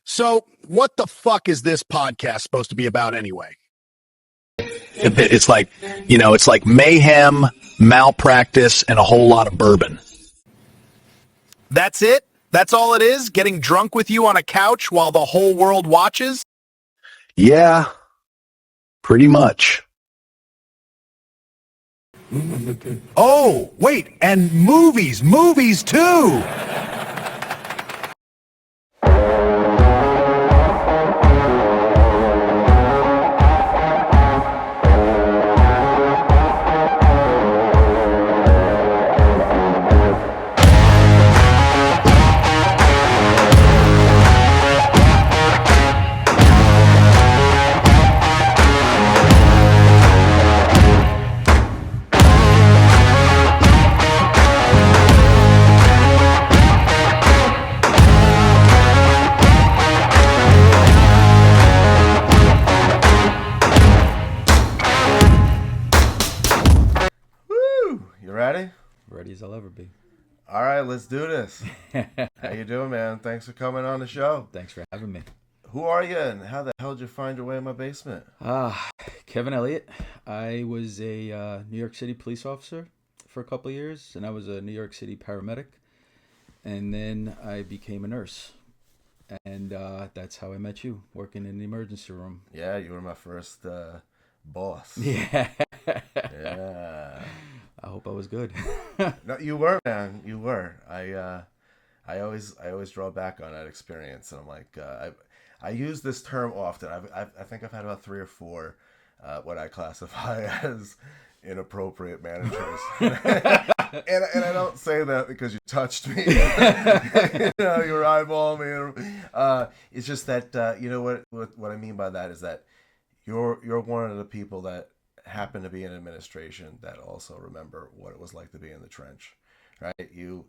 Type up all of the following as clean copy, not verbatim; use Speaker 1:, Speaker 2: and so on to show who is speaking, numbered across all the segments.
Speaker 1: So, what the fuck is this podcast supposed to be about anyway? It's like, it's like mayhem, malpractice, and a whole lot of bourbon. That's it? That's all it is? Getting drunk with you on a couch while the whole world watches? Yeah, pretty much. Oh, wait, and movies too!
Speaker 2: Ready as I'll ever be.
Speaker 3: All right, let's do this. How you doing, man? Thanks for coming on the show.
Speaker 2: Thanks for having me.
Speaker 3: Who are you, and how the hell did you find your way in my basement?
Speaker 2: Kevin Elliott. I was a New York City police officer for a couple of years, and I was a New York City paramedic, and then I became a nurse, and that's how I met you, working in the emergency room.
Speaker 3: Yeah, you were my first boss.
Speaker 2: Yeah.
Speaker 3: Yeah.
Speaker 2: I hope I was good.
Speaker 3: No, you were, man. You were. I always draw back on that experience, and I'm like, I use this term often. I think I've had about 3 or 4 what I classify as inappropriate managers, and I don't say that because you touched me, you eyeball me. It's just that you know what I mean by that is that you're one of the people that happen to be in administration that also remember what it was like to be in the trench, right? You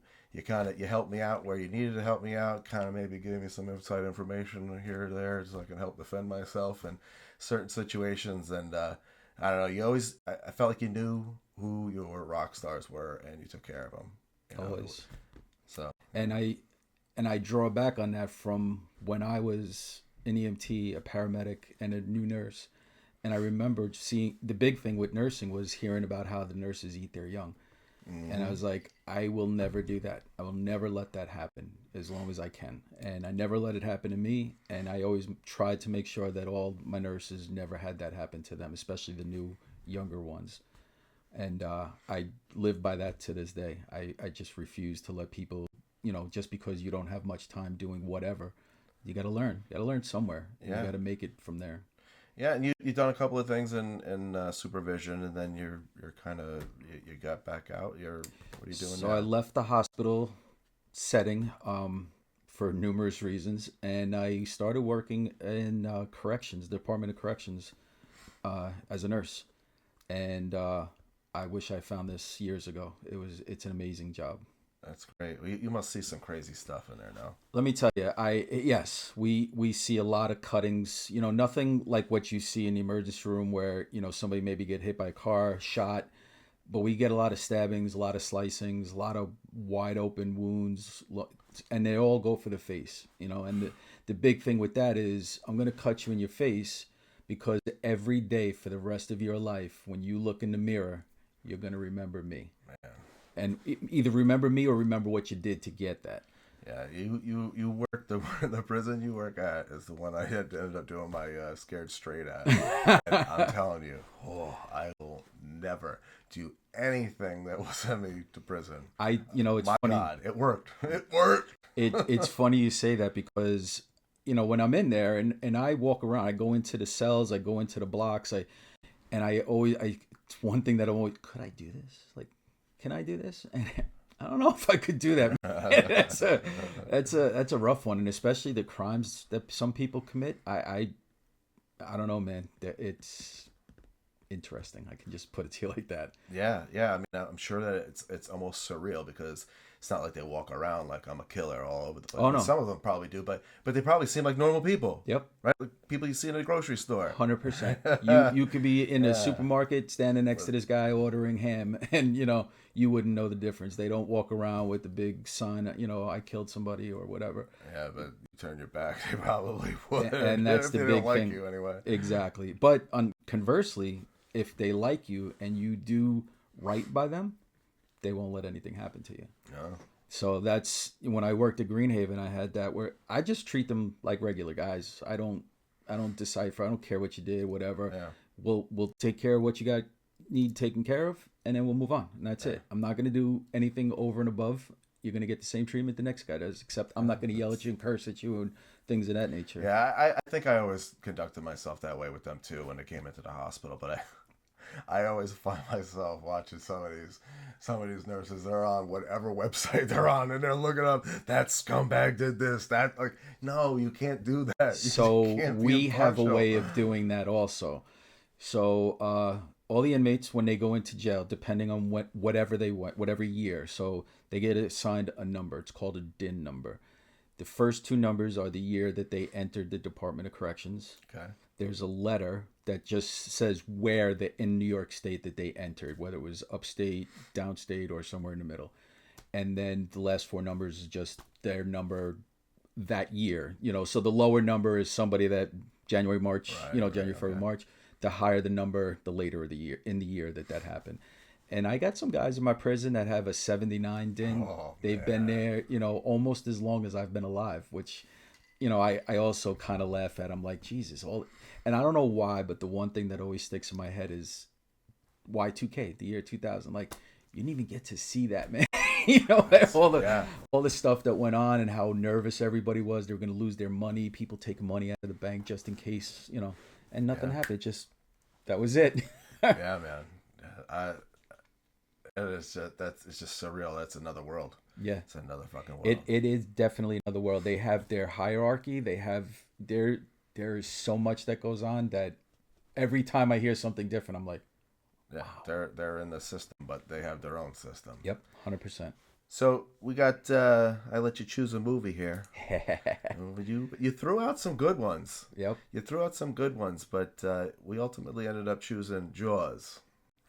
Speaker 3: helped me out where you needed to help me out, kind of maybe gave me some inside information here or there so I can help defend myself in certain situations. And I don't know, I felt like you knew who your rock stars were and you took care of them.
Speaker 2: Always.
Speaker 3: So.
Speaker 2: And I draw back on that from when I was an EMT, a paramedic, and a new nurse. And I remember seeing the big thing with nursing was hearing about how the nurses eat their young. Mm-hmm. And I was like, I will never do that. I will never let that happen as long as I can. And I never let it happen to me. And I always tried to make sure that all my nurses never had that happen to them, especially the new, younger ones. And I live by that to this day. I just refuse to let people, just because you don't have much time doing whatever, you got to learn. You got to learn somewhere. Yeah. You got to make it from there.
Speaker 3: Yeah, and you've done a couple of things in supervision, and then you're kind of you got back out. What are you doing now?
Speaker 2: So I left the hospital setting for numerous reasons, and I started working in corrections, Department of Corrections, as a nurse. And I wish I found this years ago. It's an amazing job.
Speaker 3: That's great. You must see some crazy stuff in there now.
Speaker 2: Let me tell you, yes, we see a lot of cuttings. Nothing like what you see in the emergency room where somebody maybe get hit by a car, shot, but we get a lot of stabbings, a lot of slicings, a lot of wide open wounds, and they all go for the face. And the big thing with that is I'm going to cut you in your face because every day for the rest of your life, when you look in the mirror, you're going to remember me. Man. And either remember me or remember what you did to get that.
Speaker 3: Yeah, you work the prison you work at is the one I ended up doing my scared straight at. And I'm telling you, I will never do anything that will send me to prison.
Speaker 2: It's funny.
Speaker 3: God, it worked. It worked.
Speaker 2: It's funny you say that because when I'm in there and I walk around, I go into the cells, I go into the blocks, it's one thing that I'm always, could I do this? Like, can I do this? And I don't know if I could do that. That's a rough one, and especially the crimes that some people commit. I don't know, man. It's interesting. I can just put it to you like that.
Speaker 3: Yeah. I mean, I'm sure that it's almost surreal because it's not like they walk around like I'm a killer all over the place.
Speaker 2: Oh, no.
Speaker 3: Some of them probably do, but they probably seem like normal people.
Speaker 2: Yep.
Speaker 3: Right? Like people you see in a grocery store.
Speaker 2: 100%. You could be in a supermarket standing next to this guy ordering ham, and you wouldn't know the difference. They don't walk around with the big sign, I killed somebody or whatever.
Speaker 3: Yeah, but you turn your back, they probably would.
Speaker 2: And that's the
Speaker 3: they
Speaker 2: big
Speaker 3: don't like
Speaker 2: thing.
Speaker 3: you anyway.
Speaker 2: Exactly. But conversely, if they like you and you do right by them, they won't let anything happen to you.
Speaker 3: No.
Speaker 2: So that's when I worked at Greenhaven, I had that where I just treat them like regular guys. I don't decipher. I don't care what you did, whatever.
Speaker 3: Yeah.
Speaker 2: We'll take care of what you need taken care of, and then we'll move on. And that's it. I'm not going to do anything over and above. You're going to get the same treatment the next guy does, except I'm not going to yell at you and curse at you and things of that nature.
Speaker 3: Yeah, I think I always conducted myself that way with them too when they came into the hospital, but I always find myself watching some of these nurses. They're on whatever website they're on, and they're looking up that scumbag did this. That like, no, you can't do that.
Speaker 2: So we have a way of doing that also. So all the inmates, when they go into jail, depending on whatever year, so they get assigned a number. It's called a DIN number. The first two numbers are the year that they entered the Department of Corrections.
Speaker 3: Okay.
Speaker 2: There's a letter that just says where in New York State that they entered, whether it was upstate, downstate, or somewhere in the middle. And then the last four numbers is just their number that year. So the lower number is somebody that January, March, January, February, March. The higher the number, the later of the year, in the year that happened. And I got some guys in my prison that have a 79 DIN. They've been there, almost as long as I've been alive, which, I also kind of laugh at. I'm like, Jesus. And I don't know why, but the one thing that always sticks in my head is Y2K, the year 2000. Like, you didn't even get to see that, man. All the stuff that went on and how nervous everybody was. They were going to lose their money. People taking money out of the bank just in case, and nothing happened. That was it.
Speaker 3: Yeah, man. It's just surreal. That's another world.
Speaker 2: Yeah,
Speaker 3: it's another fucking world.
Speaker 2: It is definitely another world. They have their hierarchy. They have there is so much that goes on that every time I hear something different, I'm like,
Speaker 3: yeah, wow. They're in the system, but they have their own system.
Speaker 2: Yep, 100%.
Speaker 3: So we got. I let you choose a movie here. You threw out some good ones.
Speaker 2: Yep.
Speaker 3: You threw out some good ones, but we ultimately ended up choosing Jaws.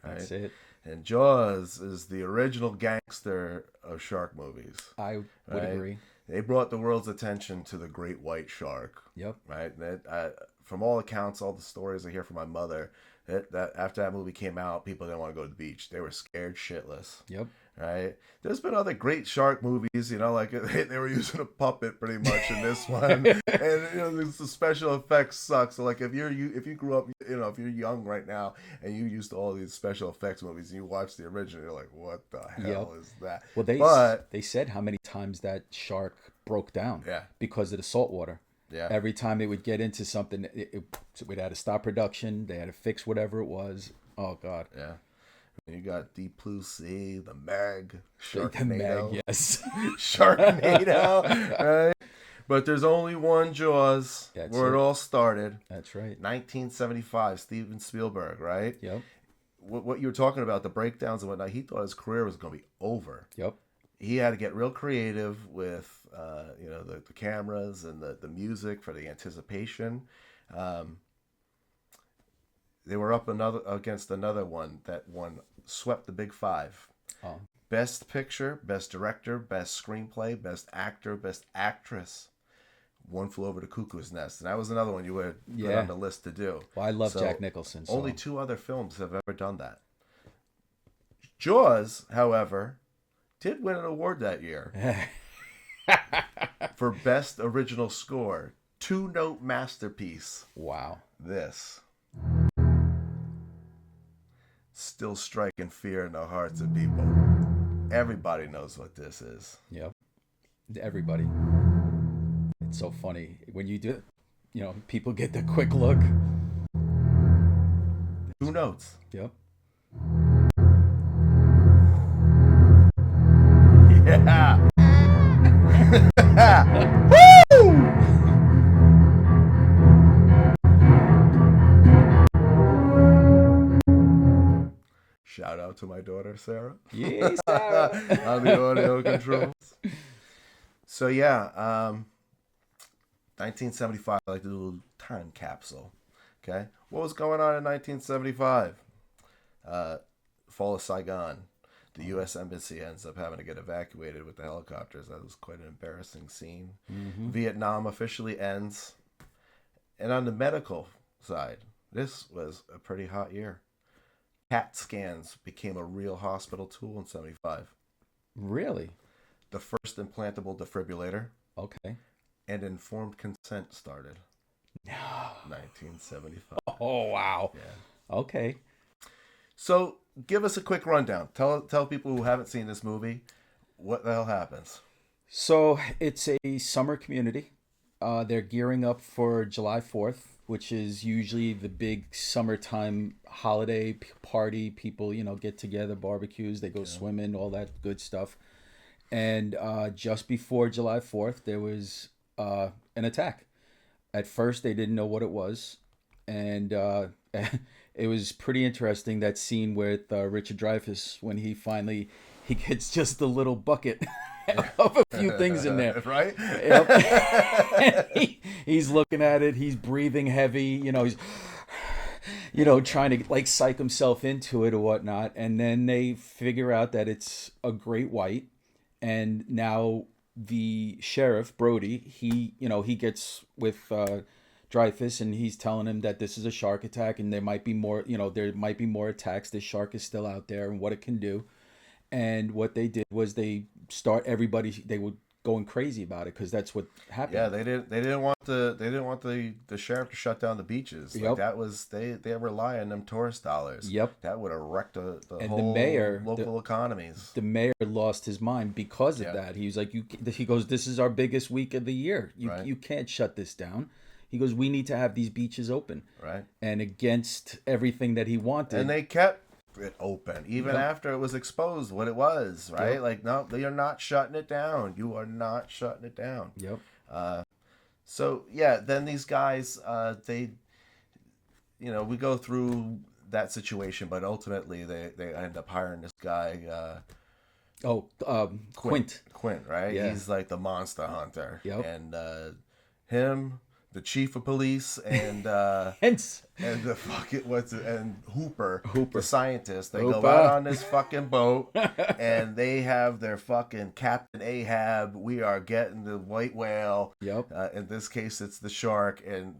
Speaker 3: Right?
Speaker 2: That's it.
Speaker 3: And Jaws is the original gangster of shark movies.
Speaker 2: I would agree.
Speaker 3: They brought the world's attention to the great white shark.
Speaker 2: Yep.
Speaker 3: Right. From all accounts, all the stories I hear from my mother, that after that movie came out, people didn't want to go to the beach. They were scared shitless.
Speaker 2: Yep.
Speaker 3: Right. There's been other great shark movies, like they were using a puppet pretty much in this one, and the special effects suck. So like if you grew up, if you're young right now and you used to all these special effects movies and you watch the original, you're like, what the hell is that?
Speaker 2: Well, they said how many times that shark broke down.
Speaker 3: Yeah. Because of
Speaker 2: the salt water.
Speaker 3: Yeah.
Speaker 2: Every time it would get into something, it had to stop production. They had to fix whatever it was. Oh God.
Speaker 3: Yeah. You got Deep Blue Sea, the Meg, Sharknado.
Speaker 2: The Meg, yes.
Speaker 3: Sharknado, right? But there's only one Jaws it all started.
Speaker 2: That's right.
Speaker 3: 1975, Steven Spielberg, right?
Speaker 2: Yep.
Speaker 3: What you were talking about, the breakdowns and whatnot, he thought his career was going to be over.
Speaker 2: Yep.
Speaker 3: He had to get real creative with, the cameras and the music for the anticipation. They were up against another one that swept the big five.
Speaker 2: Oh.
Speaker 3: Best picture, best director, best screenplay, best actor, best actress. One Flew Over the Cuckoo's Nest. And that was another one you would put on the list to do.
Speaker 2: Well, I love Jack Nicholson. So.
Speaker 3: Only 2 other films have ever done that. Jaws, however, did win an award that year for best original score. 2-note masterpiece.
Speaker 2: Wow.
Speaker 3: This. Still striking fear in the hearts of people. Everybody knows what this is.
Speaker 2: Yep. Everybody. It's so funny. When you do, people get the quick look.
Speaker 3: 2 notes.
Speaker 2: Yep.
Speaker 3: Yeah. Woo! Shout out to my daughter, Sarah.
Speaker 2: Yeah, Sarah.
Speaker 3: On the audio controls. So, yeah, 1975, I like to do a little time capsule. Okay? What was going on in 1975? Fall of Saigon. The U.S. Embassy ends up having to get evacuated with the helicopters. That was quite an embarrassing scene.
Speaker 2: Mm-hmm.
Speaker 3: Vietnam officially ends. And on the medical side, this was a pretty hot year. CAT scans became a real hospital tool in 75.
Speaker 2: Really?
Speaker 3: The first implantable defibrillator
Speaker 2: Okay.
Speaker 3: and informed consent started. 1975.
Speaker 2: Oh, wow.
Speaker 3: Yeah.
Speaker 2: Okay.
Speaker 3: So, give us a quick rundown. Tell people who haven't seen this movie what the hell happens.
Speaker 2: So it's a summer community. They're gearing up for July 4th, which is usually the big summertime holiday party. People, get together, barbecues, they go swimming, all that good stuff. And just before July 4th, there was an attack. At first, they didn't know what it was. And it was pretty interesting, that scene with Richard Dreyfuss when he gets just a little bucket of a few things in there.
Speaker 3: Right?
Speaker 2: Yep. He's looking at it. He's breathing heavy. He's, trying to like psych himself into it or whatnot. And then they figure out that it's a great white. And now the sheriff, Brody, he gets with Dreyfuss, and he's telling him that this is a shark attack, and there might be more attacks. This shark is still out there, and what it can do. And what they did was they were going crazy about it, because that's what happened.
Speaker 3: Yeah, they didn't want the sheriff to shut down the beaches.
Speaker 2: Yep.
Speaker 3: Like, that was they rely on them tourist dollars.
Speaker 2: Yep.
Speaker 3: That would have wrecked the
Speaker 2: And
Speaker 3: whole
Speaker 2: the mayor,
Speaker 3: local economies.
Speaker 2: The mayor lost his mind because of that. He was like, he goes, this is our biggest week of the year. You can't shut this down. He goes, we need to have these beaches open.
Speaker 3: Right.
Speaker 2: And against everything that he wanted.
Speaker 3: And they kept it open even after it was exposed what it was, right?
Speaker 2: Yep.
Speaker 3: Like, no, you're not shutting it down. You are not shutting it down.
Speaker 2: Yep.
Speaker 3: So yeah, then these guys, we go through that situation, but ultimately they end up hiring this guy.
Speaker 2: Quint.
Speaker 3: Quint, right?
Speaker 2: Yeah.
Speaker 3: He's like the monster hunter.
Speaker 2: Yep.
Speaker 3: And him, the chief of police, and
Speaker 2: Hence.
Speaker 3: and and Hooper,
Speaker 2: Hooper,
Speaker 3: the scientist. They
Speaker 2: Hooper.
Speaker 3: go out on this fucking boat, and they have their fucking Captain Ahab. We are getting the white whale.
Speaker 2: Yep.
Speaker 3: In this case, it's the shark, and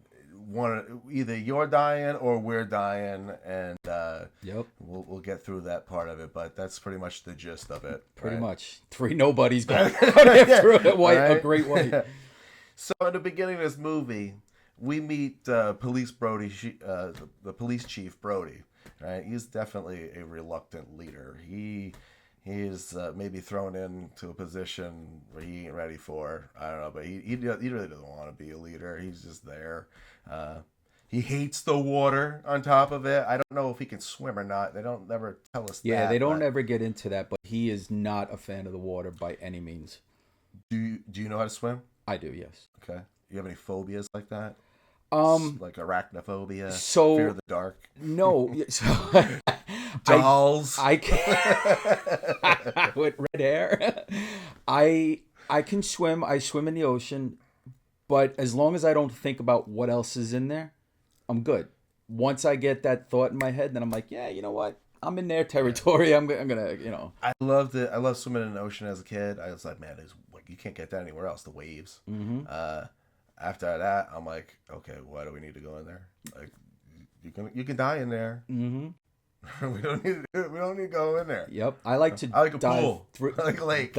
Speaker 3: either you're dying or we're dying, and
Speaker 2: Yep.
Speaker 3: we'll get through that part of it. But that's pretty much the gist of it.
Speaker 2: Pretty
Speaker 3: right?
Speaker 2: much. Three nobodies going through a great white.
Speaker 3: So in the beginning of this movie, we meet Police Brody, the police chief Brody. Right, he's definitely a reluctant leader. He is maybe thrown into a position where he ain't ready for. I don't know, but he really doesn't want to be a leader. He's just there. He hates the water on top of it. I don't know if he can swim or not. They don't ever tell us that.
Speaker 2: Yeah, they don't ever get into that, but he is not a fan of the water by any means.
Speaker 3: Do you know how to swim?
Speaker 2: I do, yes.
Speaker 3: Okay. You have any phobias like that? Like arachnophobia,
Speaker 2: so
Speaker 3: fear of the dark?
Speaker 2: No. So,
Speaker 3: Dolls.
Speaker 2: I can with red hair. I can swim. I swim in the ocean, but as long as I don't think about what else is in there, I'm good. Once I get that thought in my head, then I'm like, yeah, you know what? I'm in their territory. I'm gonna.
Speaker 3: I loved it. I loved swimming in the ocean as a kid. I was like, man, you can't get that anywhere else. The waves.
Speaker 2: Mm-hmm.
Speaker 3: After that, I'm like, okay, why do we need to go in there? Like, you can die in there.
Speaker 2: Mm-hmm.
Speaker 3: we don't need to go in there.
Speaker 2: Yep. I like
Speaker 3: a
Speaker 2: dive
Speaker 3: pool.
Speaker 2: through.
Speaker 3: I like a lake.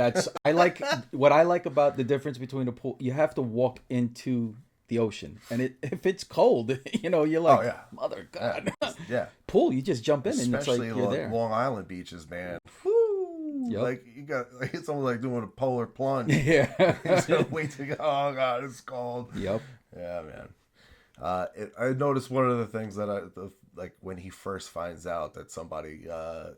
Speaker 2: What I like about the difference between a pool. You have to walk into the ocean, and if it's cold, you're like,
Speaker 3: oh, yeah.
Speaker 2: Mother God.
Speaker 3: Yeah.
Speaker 2: Pool, you just jump in, and it's like you're there.
Speaker 3: Long Island beaches, man. Woo!
Speaker 2: Yep.
Speaker 3: Like it's almost like doing a polar plunge.
Speaker 2: Yeah.
Speaker 3: You just wait to go. Oh God, it's cold.
Speaker 2: Yep.
Speaker 3: Yeah, man. I noticed one of the things that like when he first finds out that somebody, the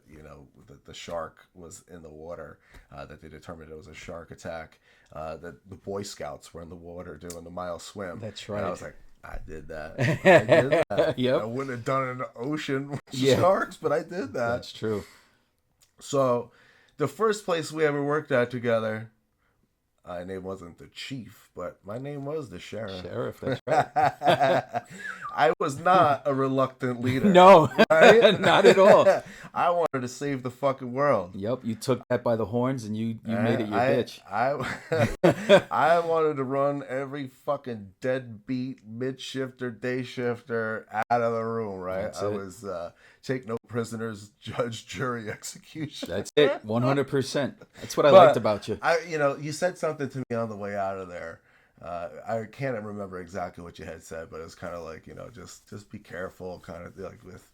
Speaker 3: shark was in the water, that they determined it was a shark attack. That the Boy Scouts were in the water doing the mile swim.
Speaker 2: That's right.
Speaker 3: And I was like, I did that. I did that.
Speaker 2: Yep.
Speaker 3: I wouldn't have done it in the ocean with
Speaker 2: Yeah.
Speaker 3: sharks, but I did that.
Speaker 2: That's true.
Speaker 3: So, the first place we ever worked at together, my name wasn't the chief, but my name was the sheriff.
Speaker 2: Sheriff, that's right.
Speaker 3: I was not a reluctant leader.
Speaker 2: No,
Speaker 3: right?
Speaker 2: not at all.
Speaker 3: I wanted to save the fucking world.
Speaker 2: Yep, you took that by the horns and you made it your bitch.
Speaker 3: I wanted to run every fucking deadbeat mid-shifter, day shifter out of the room, right?
Speaker 2: That's
Speaker 3: I
Speaker 2: it.
Speaker 3: was take no prisoners, judge, jury, execution.
Speaker 2: That's it, 100%. That's what I liked about you.
Speaker 3: You said something to me on the way out of there. I can't remember exactly what you had said, but it was kind of like, just be careful, kind of like with,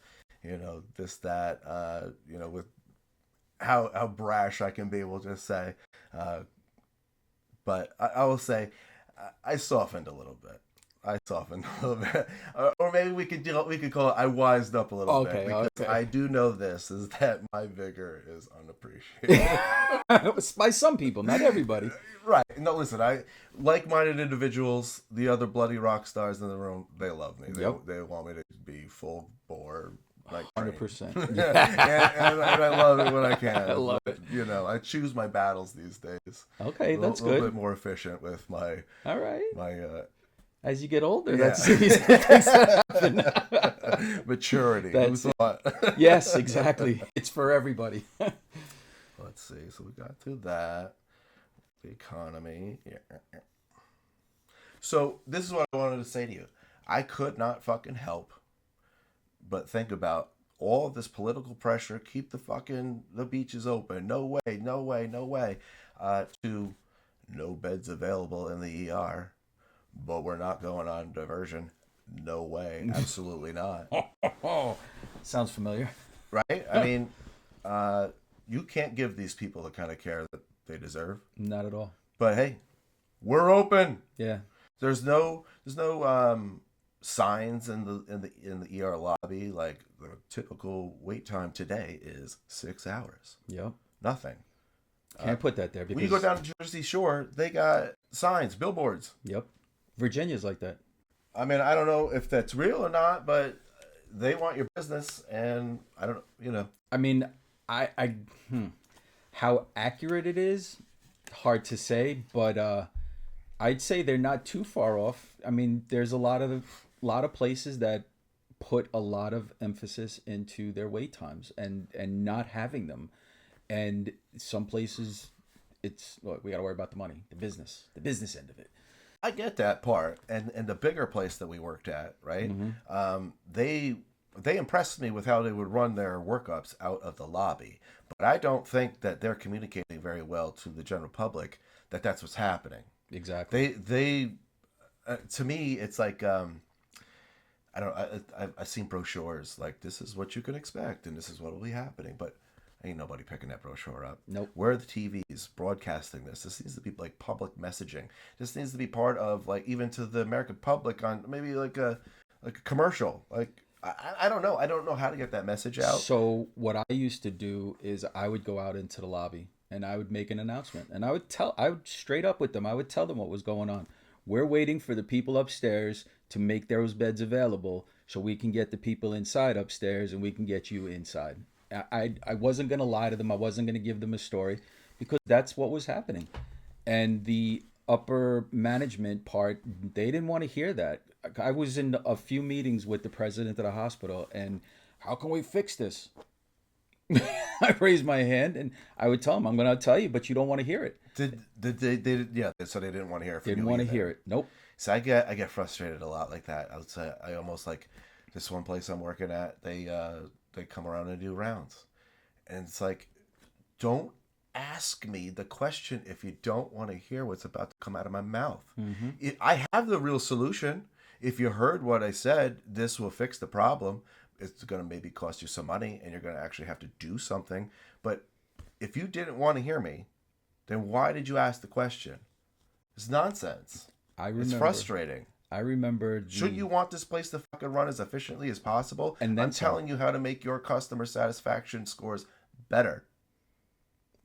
Speaker 3: this, that, with how brash I can be, we'll just say. But I will say, I softened a little bit. Or maybe we could call it I wised up a little bit. Because I do know this, is that my vigor is unappreciated.
Speaker 2: By some people, not everybody.
Speaker 3: Right. No, listen, like-minded individuals, the other bloody rock stars in the room, they love me. They want me to be full bore, like
Speaker 2: 100%.
Speaker 3: and I love it when I can.
Speaker 2: I love it.
Speaker 3: I choose my battles these days.
Speaker 2: Okay, that's good.
Speaker 3: A little bit more efficient with my.
Speaker 2: All right.
Speaker 3: My.
Speaker 2: As you get older,
Speaker 3: yeah.
Speaker 2: that's things that happen.
Speaker 3: Maturity. Who thought?
Speaker 2: Yes, exactly. It's for everybody.
Speaker 3: Let's see. So we got through that. The economy. Yeah. So this is what I wanted to say to you. I could not fucking help but think about all of this political pressure. Keep the beaches open. No way. To no beds available in the ER. But we're not going on diversion. No way. Absolutely not.
Speaker 2: Sounds familiar.
Speaker 3: Right? I mean, you can't give these people the kind of care that they deserve.
Speaker 2: Not at all.
Speaker 3: But hey, we're open.
Speaker 2: Yeah.
Speaker 3: There's no signs in the ER lobby. Like the typical wait time today is 6 hours.
Speaker 2: Yep.
Speaker 3: Nothing.
Speaker 2: Can't put that there because
Speaker 3: when you go down to Jersey Shore, they got signs, billboards.
Speaker 2: Yep. Virginia's like that.
Speaker 3: I mean, I don't know if that's real or not, but they want your business, and I don't,
Speaker 2: I mean, how accurate it is, hard to say, but I'd say they're not too far off. I mean, there's a lot of places that put a lot of emphasis into their wait times and not having them, and some places we got to worry about the money, the business end of it.
Speaker 3: I get that part, and the bigger place that we worked at, right? Mm-hmm. They impressed me with how they would run their workups out of the lobby, but I don't think that they're communicating very well to the general public that that's what's happening.
Speaker 2: Exactly.
Speaker 3: They to me, it's like I've seen brochures like this is what you can expect and this is what will be happening, but ain't nobody picking that brochure up.
Speaker 2: Nope.
Speaker 3: Where are the TVs broadcasting this? This needs to be like public messaging. This needs to be part of like even to the American public on maybe like a commercial. Like I don't know. I don't know how to get that message out.
Speaker 2: So what I used to do is I would go out into the lobby and I would make an announcement and I would straight up with them. I would tell them what was going on. We're waiting for the people upstairs to make those beds available so we can get the people inside upstairs and we can get you inside. I wasn't going to lie to them. I wasn't going to give them a story because that's what was happening. And the upper management part, they didn't want to hear that. I was in a few meetings with the president of the hospital and how can we fix this? I raised my hand and I would tell him, I'm going to tell you, but you don't want to hear it.
Speaker 3: Did they yeah, so they didn't want to hear it from you.
Speaker 2: Didn't want to hear it. Nope.
Speaker 3: So I get frustrated a lot like that. I would say I almost like this one place I'm working at, they come around and do rounds. And it's like, don't ask me the question if you don't want to hear what's about to come out of my mouth. Mm-hmm. I have the real solution. If you heard what I said, this will fix the problem. It's going to maybe cost you some money and you're going to actually have to do something. But if you didn't want to hear me, then why did you ask the question? It's nonsense. It's frustrating.
Speaker 2: I remember.
Speaker 3: Should you want this place to fucking run as efficiently as possible?
Speaker 2: And then
Speaker 3: I'm telling you how to make your customer satisfaction scores better.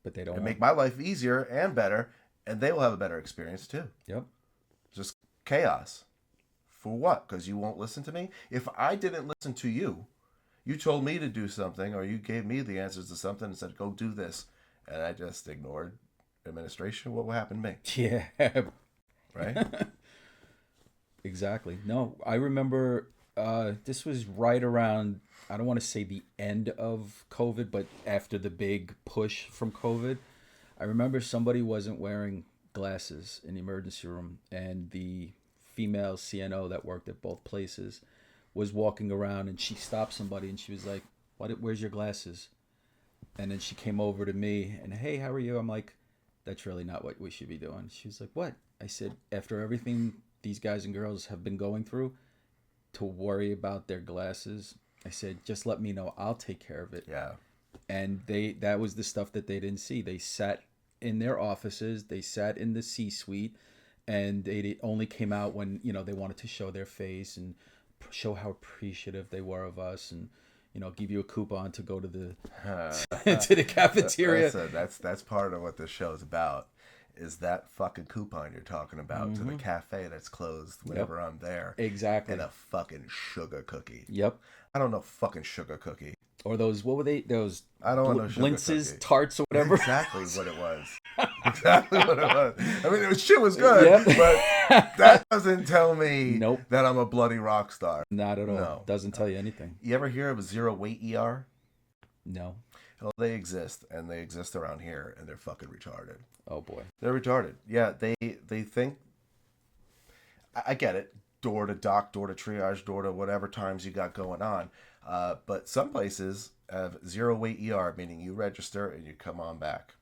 Speaker 2: But they don't.
Speaker 3: And make my life easier and better, and they will have a better experience too.
Speaker 2: Yep.
Speaker 3: Just chaos. For what? Because you won't listen to me? If I didn't listen to you, You told me to do something, or you gave me the answers to something and said, go do this. And I just ignored administration. What will happen to me?
Speaker 2: Yeah.
Speaker 3: Right?
Speaker 2: Exactly. No, I remember this was right around, I don't want to say the end of COVID, but after the big push from COVID. I remember somebody wasn't wearing glasses in the emergency room, and the female CNO that worked at both places was walking around, and she stopped somebody and she was like, where's your glasses? And then she came over to me and, hey, how are you? I'm like, that's really not what we should be doing. She was like, what? I said, after everything these guys and girls have been going through, to worry about their glasses, I said, just let me know. I'll take care of it.
Speaker 3: Yeah.
Speaker 2: And that was the stuff that they didn't see. They sat in their offices, they sat in the C-suite, and they only came out when, they wanted to show their face and show how appreciative they were of us, and give you a coupon to go to the to the cafeteria.
Speaker 3: That's part of what this show is about. Is that fucking coupon you're talking about to the cafe that's closed whenever I'm there.
Speaker 2: Exactly.
Speaker 3: And a fucking sugar cookie.
Speaker 2: Yep.
Speaker 3: I don't know fucking sugar cookie.
Speaker 2: Or those, what were they? Those
Speaker 3: I don't know
Speaker 2: Blintz's tarts or whatever.
Speaker 3: Exactly what it was. Exactly what it was. I mean, shit was good, but that doesn't tell me that I'm a bloody rock star.
Speaker 2: Not at all. No. Doesn't tell you anything.
Speaker 3: You ever hear of a zero weight ER?
Speaker 2: No.
Speaker 3: Well, they exist, and they exist around here, and they're fucking retarded.
Speaker 2: Oh, boy.
Speaker 3: They're retarded. Yeah, they think... I get it. Door to doc, door to triage, door to whatever times you got going on. But some places have zero weight ER, meaning you register and you come on back.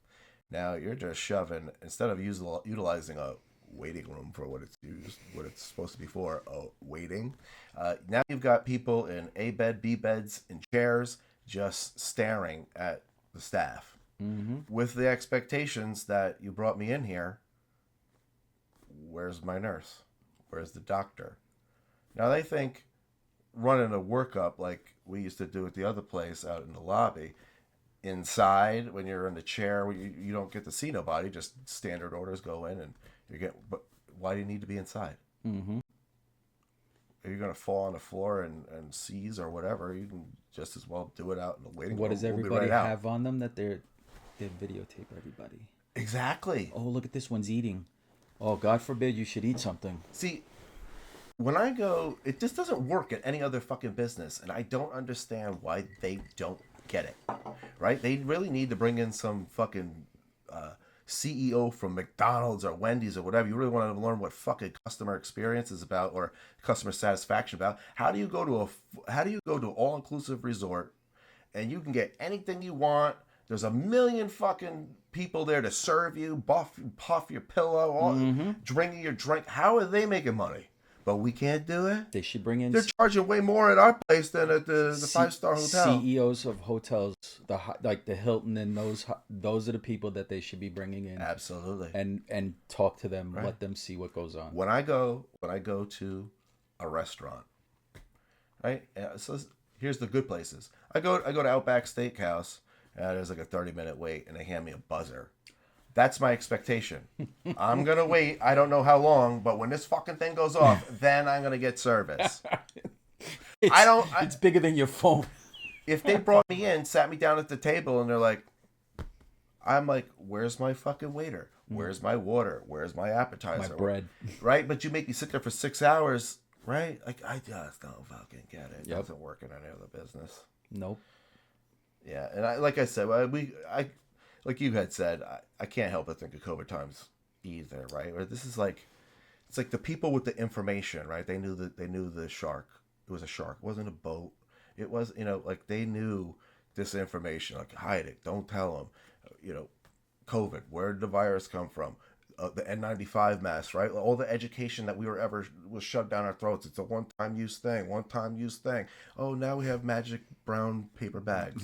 Speaker 3: Now, you're just shoving, instead of utilizing a waiting room for what it's supposed to be for, waiting. Now you've got people in A bed, B beds, in chairs, just staring at the staff with the expectations that you brought me in here. Where's my nurse? Where's the doctor? Now they think running a workup like we used to do at the other place out in the lobby, inside when you're in the chair where you don't get to see nobody, just standard orders go in and you get. But why do you need to be inside? Are you going to fall on the floor and seize or whatever? You can just as well do it out in the waiting room.
Speaker 2: What does everybody have on them that they videotape everybody?
Speaker 3: Exactly.
Speaker 2: Oh, look at this one's eating. Oh, God forbid you should eat something.
Speaker 3: See, when I go, it just doesn't work at any other fucking business, and I don't understand why they don't get it, right? They really need to bring in some fucking CEO from McDonald's or Wendy's or whatever. You really want to learn what fucking customer experience is about or customer satisfaction about. How do you go to an all-inclusive resort and you can get anything you want? There's a million fucking people there to serve you, puff your pillow, drink your drink. How are they making money? But we can't do it.
Speaker 2: They should bring in.
Speaker 3: They're charging way more at our place than at the 5-star hotel.
Speaker 2: CEOs of hotels, like the Hilton, and those are the people that they should be bringing in.
Speaker 3: Absolutely.
Speaker 2: And talk to them, let them see what goes on.
Speaker 3: When I go to a restaurant, right? So here's the good places. I go to Outback Steakhouse. There's like a 30-minute wait, and they hand me a buzzer. That's my expectation. I'm going to wait. I don't know how long, but when this fucking thing goes off, then I'm going to get service.
Speaker 2: It's bigger than your phone.
Speaker 3: If they brought me in, sat me down at the table, and they're like, I'm like, where's my fucking waiter? Where's my water? Where's my appetizer?
Speaker 2: My bread.
Speaker 3: Right? But you make me sit there for 6 hours, right? Like, I just don't fucking get it. It doesn't work in any other business.
Speaker 2: Nope.
Speaker 3: Yeah, and like I said, like you had said, I can't help but think of COVID times either, right? Or this is like, it's like the people with the information, right? They knew the shark. It was a shark. It wasn't a boat. It was, like they knew this information. Like, hide it. Don't tell them. COVID. Where did the virus come from? The N95 mask, right? All the education that was shoved down our throats. It's a one-time use thing. Oh, now we have magic brown paper bags.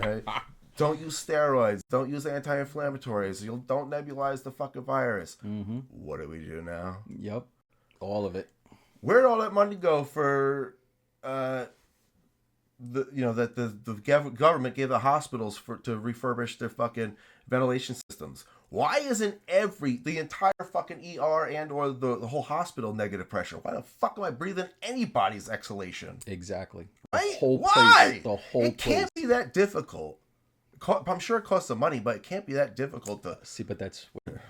Speaker 3: Right? Don't use steroids. Don't use anti-inflammatories. Don't nebulize the fucking virus. What do we do now?
Speaker 2: Yep. All of it.
Speaker 3: Where'd all that money go for that the government gave the hospitals to refurbish their fucking ventilation systems? Why isn't the entire fucking ER and or the whole hospital negative pressure? Why the fuck am I breathing anybody's exhalation?
Speaker 2: Exactly.
Speaker 3: Right?
Speaker 2: Whole
Speaker 3: Why?
Speaker 2: place. The whole
Speaker 3: It can't
Speaker 2: place.
Speaker 3: be that difficult. I'm sure it costs some money, but it can't be that difficult to.
Speaker 2: See, but that's where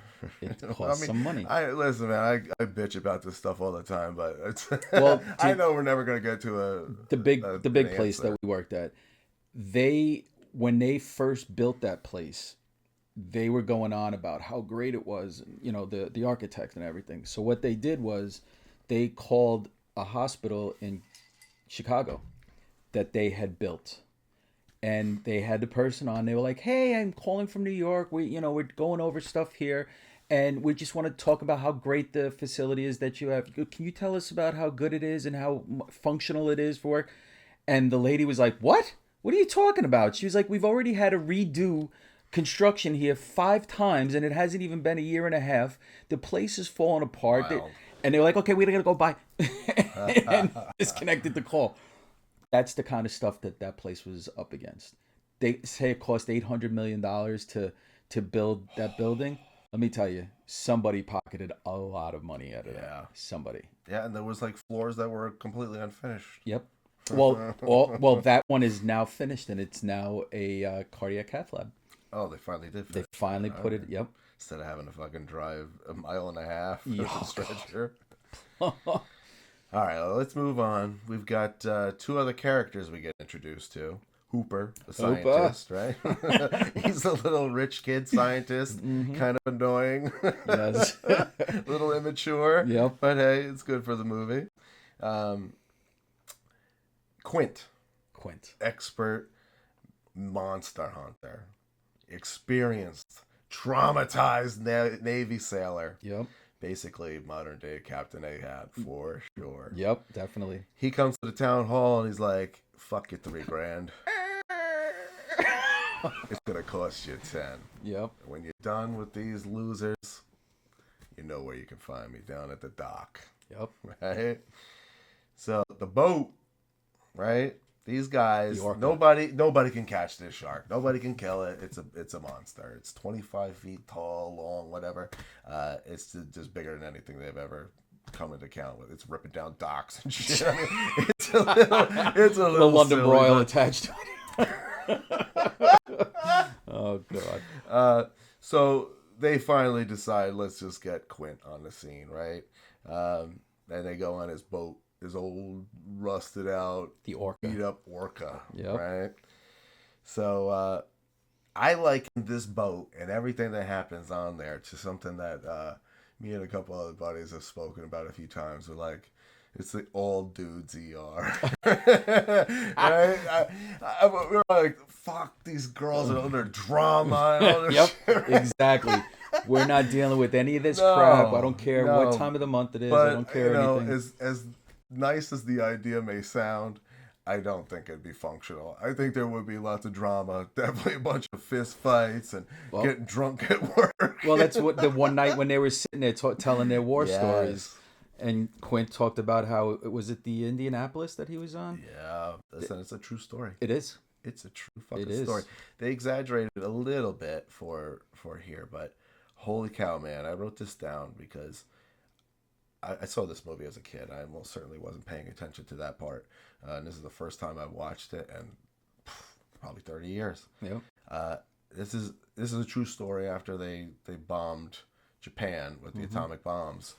Speaker 2: it
Speaker 3: I
Speaker 2: costs
Speaker 3: mean,
Speaker 2: some money.
Speaker 3: Listen, man. I bitch about this stuff all the time, but it's,
Speaker 2: Well,
Speaker 3: I know we're never gonna get to
Speaker 2: the big
Speaker 3: an
Speaker 2: place
Speaker 3: answer.
Speaker 2: that we worked at, when they first built that place, they were going on about how great it was, the architect and everything. So what they did was they called a hospital in Chicago that they had built, and they had the person on. They were like, "Hey, I'm calling from New York. We're going over stuff here, and we just want to talk about how great the facility is that you have. Can you tell us about how good it is and how functional it is for work?" And the lady was like, "What? What are you talking about?" She was like, "We've already had to redo construction here 5 times, and it hasn't even been a year and a half. The place is falling apart."
Speaker 3: Wow.
Speaker 2: And they were like, "Okay, we gotta go bye," and disconnected the call. That's the kind of stuff that place was up against. They say it cost $800 million to build that building. Let me tell you, somebody pocketed a lot of money out of that. Somebody.
Speaker 3: Yeah, and there was like floors that were completely unfinished.
Speaker 2: Yep. Well, that one is now finished, and it's now a cardiac cath lab.
Speaker 3: Oh, they finally did.
Speaker 2: They finally put it. Yep.
Speaker 3: Instead of having to fucking drive 1.5 miles
Speaker 2: Yeah.
Speaker 3: with a stretcher. All right, well, let's move on. We've got 2 other characters we get introduced to. Hooper, the scientist, right? He's a little rich kid scientist, kind of annoying,
Speaker 2: Yes.
Speaker 3: a little immature.
Speaker 2: Yep.
Speaker 3: But hey, it's good for the movie. Quint, expert monster hunter, experienced, traumatized Navy sailor.
Speaker 2: Yep.
Speaker 3: Basically, modern day Captain Ahab for sure.
Speaker 2: Yep. Definitely.
Speaker 3: He comes to the town hall and he's like, "Fuck your $3,000. It's gonna cost you 10.
Speaker 2: Yep.
Speaker 3: When you're done with these losers, you know where you can find me, down at the dock."
Speaker 2: Yep.
Speaker 3: Right. So the boat, right? These guys,
Speaker 2: The orca.
Speaker 3: nobody can catch this shark. Nobody can kill it. It's a monster. It's 25 feet tall, long, whatever. It's just bigger than anything they've ever come into account with. It's ripping down docks and shit. I mean, it's a little
Speaker 2: The London
Speaker 3: silly,
Speaker 2: Broil
Speaker 3: but-
Speaker 2: attached to it. Oh God.
Speaker 3: So they finally decide, let's just get Quint on the scene, right? And they go on his boat, his old rusted out,
Speaker 2: The orca.
Speaker 3: beat up orca,
Speaker 2: Yep.
Speaker 3: right? So I liken this boat and everything that happens on there to something that me and a couple other buddies have spoken about a few times. We're like, it's the all dudes ER. Right? We're like, fuck, these girls are under drama and all this
Speaker 2: Yep.
Speaker 3: shit.
Speaker 2: Exactly. We're not dealing with any of this
Speaker 3: No,
Speaker 2: crap. I don't care
Speaker 3: no.
Speaker 2: what time of the month it is.
Speaker 3: But,
Speaker 2: I don't care anything.
Speaker 3: as nice as the idea may sound, I don't think it'd be functional. I think there would be lots of drama, definitely a bunch of fist fights and getting drunk at work.
Speaker 2: Well, that's what the one night when they were sitting there telling their war
Speaker 3: Yes.
Speaker 2: stories, and Quint talked about how was it the Indianapolis that he was on?
Speaker 3: Yeah, listen, it's a true story.
Speaker 2: It is.
Speaker 3: It's a true fucking
Speaker 2: It is.
Speaker 3: story. They exaggerated a little bit for here, but holy cow, man! I wrote this down because I saw this movie as a kid. I most certainly wasn't paying attention to that part, and this is the first time I watched it in probably 30 years.
Speaker 2: Yep.
Speaker 3: This is a true story. After they bombed Japan with the atomic bombs,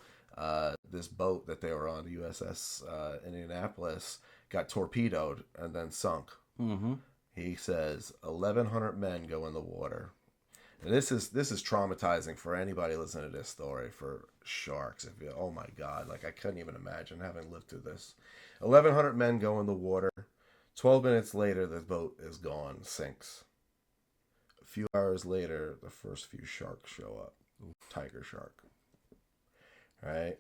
Speaker 3: this boat that they were on, the USS Indianapolis, got torpedoed and then sunk.
Speaker 2: Mm-hmm.
Speaker 3: He says 1,100 men go in the water. And this is traumatizing for anybody listening to this story, for sharks. Oh my God, like I couldn't even imagine having lived through this. 1,100 men go in the water. 12 minutes later, the boat is gone, sinks. A few hours later, the first few sharks show up. Tiger shark. Right?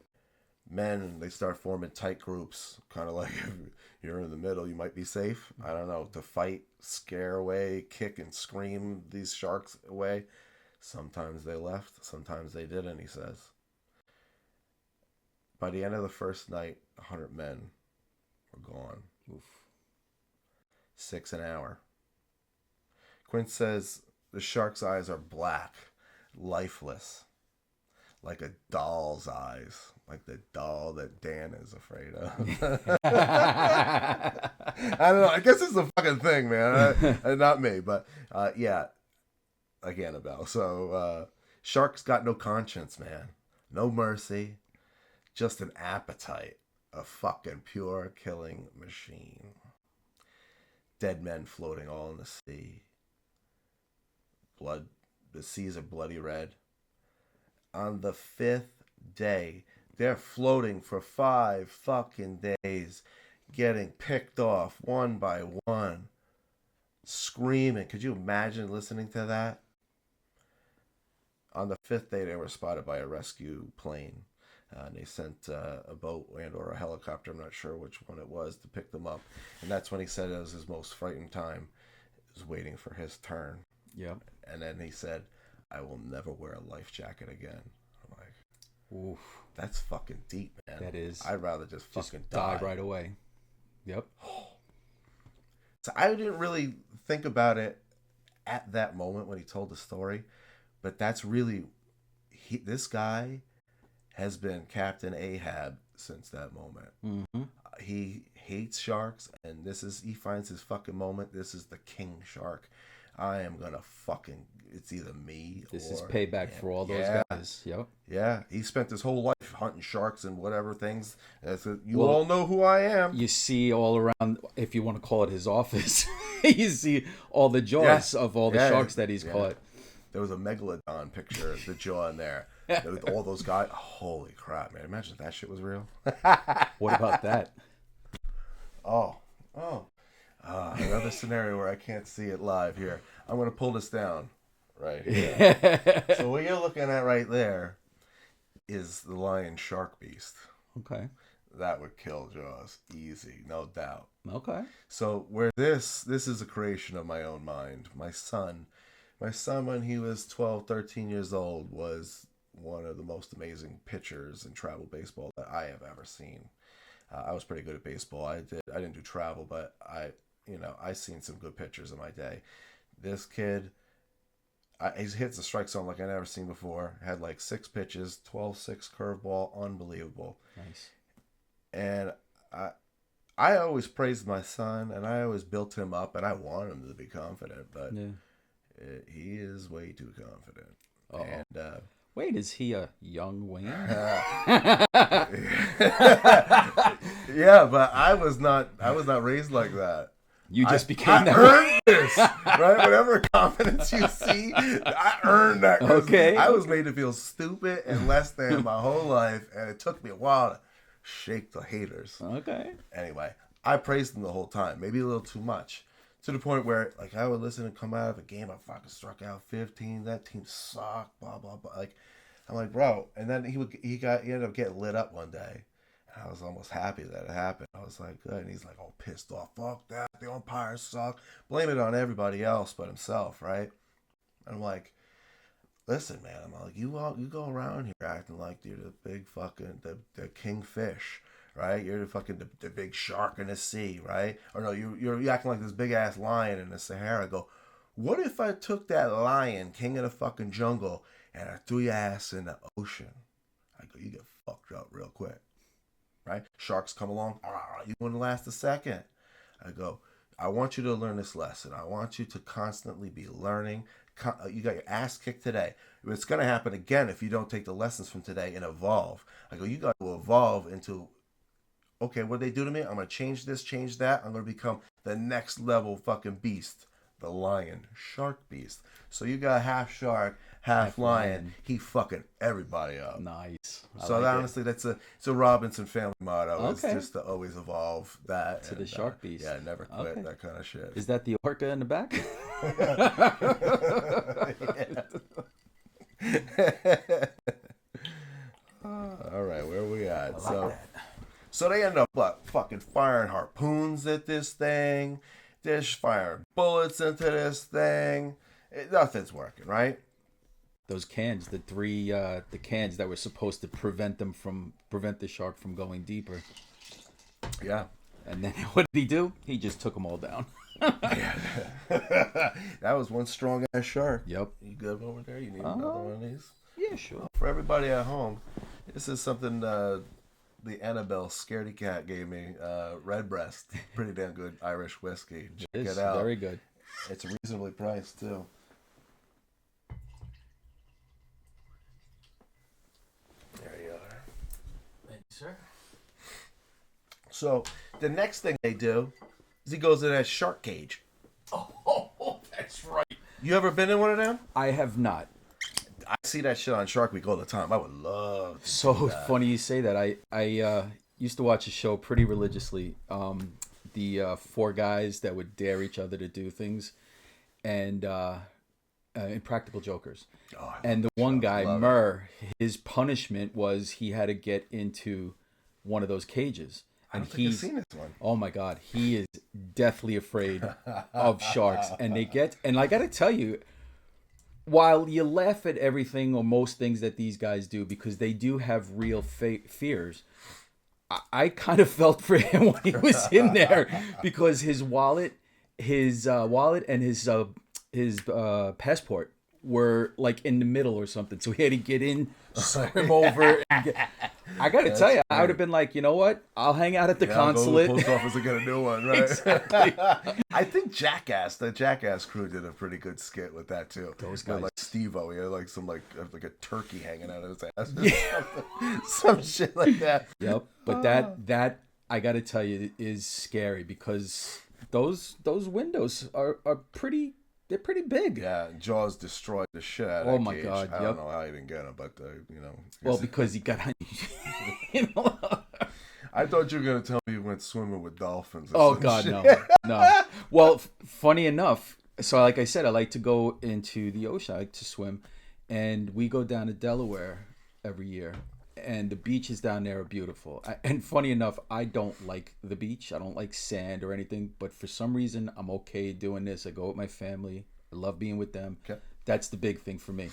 Speaker 3: Men, they start forming tight groups, kind of like if you're in the middle, you might be safe. I don't know, to fight, scare away, kick and scream these sharks away. Sometimes they left, sometimes they didn't, he says. By the end of the first night, 100 men were gone.
Speaker 2: Oof.
Speaker 3: 6 an hour. Quint says the shark's eyes are black, lifeless, like a doll's eyes, like the doll that Dan is afraid of. I don't know. I guess it's a fucking thing, man. Not me, but yeah, like Annabelle. So sharks got no conscience, man. No mercy, just an appetite. A fucking pure killing machine. Dead men floating all in the sea. Blood, the seas are bloody red. On the 5th day, they're floating for 5 fucking days, getting picked off one by one, screaming. Could you imagine listening to that? On the 5th day, they were spotted by a rescue plane. And they sent a boat and or a helicopter, I'm not sure which one it was, to pick them up. And that's when he said it was his most frightened time. He was waiting for his turn.
Speaker 2: Yep.
Speaker 3: And then he said, I will never wear a life jacket again. I'm like, oof, that's fucking deep, man.
Speaker 2: That is.
Speaker 3: I'd rather just fucking die
Speaker 2: right away. Yep.
Speaker 3: So I didn't really think about it at that moment when he told the story. But that's really, this guy has been Captain Ahab since that moment. Mm-hmm. He hates sharks, and he finds his fucking moment. This is the king shark. I am gonna fucking, it's either me
Speaker 2: this is payback for all those guys. Yep.
Speaker 3: Yeah, he spent his whole life hunting sharks and whatever things. All know who I am.
Speaker 2: You see all around, if you want to call it his office, you see all the jaws of all the sharks that he's caught.
Speaker 3: There was a megalodon picture of the jaw in there. With all those guys. Holy crap, man. Imagine if that shit was real.
Speaker 2: What about that?
Speaker 3: Another scenario where I can't see it live here. I'm going to pull this down right here. So what you're looking at right there is the lion shark beast.
Speaker 2: Okay.
Speaker 3: That would kill Jaws. Easy, no doubt.
Speaker 2: Okay.
Speaker 3: So where this is a creation of my own mind. My son, when he was 12, 13 years old, was one of the most amazing pitchers in travel baseball that I have ever seen. I was pretty good at baseball. I didn't do travel, but I seen some good pitchers in my day. This kid, he hits the strike zone like I never seen before. Had like 6 pitches, 12-6 curveball, unbelievable.
Speaker 2: Nice.
Speaker 3: And I always praised my son, and I always built him up, and I want him to be confident, but he is way too confident.
Speaker 2: Uh-oh.
Speaker 3: And
Speaker 2: wait, is he a young Wayne?
Speaker 3: Yeah, but I was not raised like that.
Speaker 2: You just became that.
Speaker 3: I earned this, right? Whatever confidence you see, I earned that.
Speaker 2: Okay.
Speaker 3: I was made to feel stupid and less than my whole life, and it took me a while to shake the haters.
Speaker 2: Okay.
Speaker 3: Anyway, I praised him the whole time, maybe a little too much. To the point where, like, I would listen and come out of a game, I fucking struck out 15. That team sucked, blah blah blah. Like, I'm like, bro. And then he ended up getting lit up one day, and I was almost happy that it happened. I was like, good. And he's like, oh, pissed off. Fuck that. The umpires suck. Blame it on everybody else but himself, right? And I'm like, listen, man. I'm like, you go around here acting like you're the big fucking the kingfish. Right, you're the big shark in the sea, right? Or no, you're acting like this big ass lion in the Sahara. I go, what if I took that lion, king of the fucking jungle, and I threw your ass in the ocean? I go, you get fucked up real quick, right? Sharks come along, you wouldn't last a second. I go, I want you to learn this lesson. I want you to constantly be learning. You got your ass kicked today. It's gonna happen again if you don't take the lessons from today and evolve. I go, you got to evolve into. Okay, what they do to me? I'm going to change this, change that. I'm going to become the next level fucking beast. The lion shark beast. So you got half shark, half lion. He fucking everybody up.
Speaker 2: Nice.
Speaker 3: So like honestly, it's a Robinson family motto. Okay. It's just to always evolve that.
Speaker 2: To the shark beast.
Speaker 3: Yeah, never quit, that kind of shit.
Speaker 2: Is that the orca in the back?
Speaker 3: All right, where are we at? So they end up fucking firing harpoons at this thing. They're firing bullets into this thing. Nothing's working, right?
Speaker 2: Those cans, the cans that were supposed to prevent the shark from going deeper.
Speaker 3: Yeah.
Speaker 2: And then what did he do? He just took them all down.
Speaker 3: That was one strong ass shark.
Speaker 2: Yep.
Speaker 3: You good over there? You need another one of these?
Speaker 2: Yeah, sure.
Speaker 3: For everybody at home, this is something the Annabelle Scaredy Cat gave me. Redbreast. Pretty damn good Irish whiskey. Check it out.
Speaker 2: Very good.
Speaker 3: It's reasonably priced, too. There you are.
Speaker 2: Thank you, sir.
Speaker 3: So, the next thing they do is he goes in that shark cage.
Speaker 2: Oh, that's right.
Speaker 3: You ever been in one of them?
Speaker 2: I have not.
Speaker 3: I see that shit on Shark Week all the time. I would love to
Speaker 2: So
Speaker 3: do that.
Speaker 2: funny you say that. I used to watch a show pretty religiously. The four guys that would dare each other to do things, and Impractical Jokers.
Speaker 3: Oh,
Speaker 2: And the one guy,
Speaker 3: Love
Speaker 2: Murr, his punishment was he had to get into one of those cages.
Speaker 3: I
Speaker 2: And
Speaker 3: don't think I've seen this one.
Speaker 2: oh my God, he is deathly afraid of sharks. And and I got to tell you, while you laugh at everything or most things that these guys do because they do have real fears, I kind of felt for him when he was in there because his wallet and his passport were like in the middle or something, so he had to get in, swim over. I got to tell you, I would have been like, you know what? I'll hang out at the consulate.
Speaker 3: Go to the post office and get a new one, right?
Speaker 2: Exactly.
Speaker 3: I think the Jackass crew did a pretty good skit with that too.
Speaker 2: Those guys.
Speaker 3: Like Steve-O, he had like some like a turkey hanging out of his ass, or some shit like that.
Speaker 2: Yep. But that I got to tell you is scary because those windows are pretty. They're pretty big.
Speaker 3: Yeah, Jaws destroyed the shit out of
Speaker 2: Oh
Speaker 3: that
Speaker 2: my
Speaker 3: cage.
Speaker 2: God,
Speaker 3: I
Speaker 2: yep.
Speaker 3: don't know how he didn't get him, but you know.
Speaker 2: Well, because he got you know.
Speaker 3: I thought you were gonna tell me you went swimming with dolphins.
Speaker 2: Oh God,
Speaker 3: shit.
Speaker 2: no. Well, funny enough, so like I said, I like to go into the ocean. I like to swim, and we go down to Delaware every year, and the beaches down there are beautiful. And funny enough, I don't like the beach. I don't like sand or anything, but for some reason, I'm okay doing this. I go with my family. I love being with them.
Speaker 3: Okay.
Speaker 2: That's the big thing for me.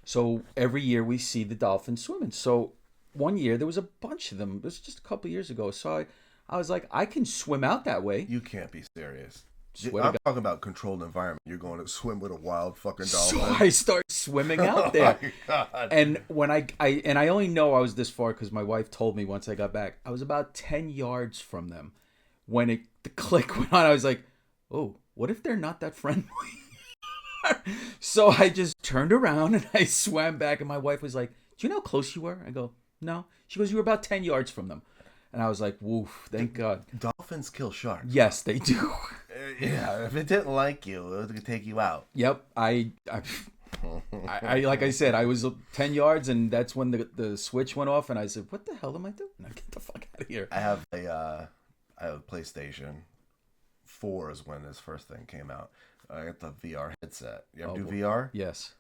Speaker 2: So every year we see the dolphins swimming. So one year there was a bunch of them. It was just a couple of years ago. So I was like, I can swim out that way.
Speaker 3: You can't be serious.
Speaker 2: Swear to
Speaker 3: I'm
Speaker 2: God.
Speaker 3: talking about controlled environment. You're going to swim with a wild fucking dolphin.
Speaker 2: So I start swimming out there.
Speaker 3: Oh my God.
Speaker 2: And when I only know I was this far because my wife told me once I got back. I was about 10 yards from them. When the click went on, I was like, oh, what if they're not that friendly? So I just turned around and I swam back, and my wife was like, do you know how close you were? I go, no. She goes, you were about 10 yards from them. And I was like, woof, thank God.
Speaker 3: Dolphins kill sharks.
Speaker 2: Yes, they do.
Speaker 3: Yeah, if it didn't like you, it would take you out.
Speaker 2: Yep. I like I said, I was 10 yards, and that's when the switch went off, and I said, what the hell am I doing? Get the fuck out of here.
Speaker 3: I have a PlayStation 4 is when this first thing came out. I got the VR headset. You ever do VR?
Speaker 2: Yes.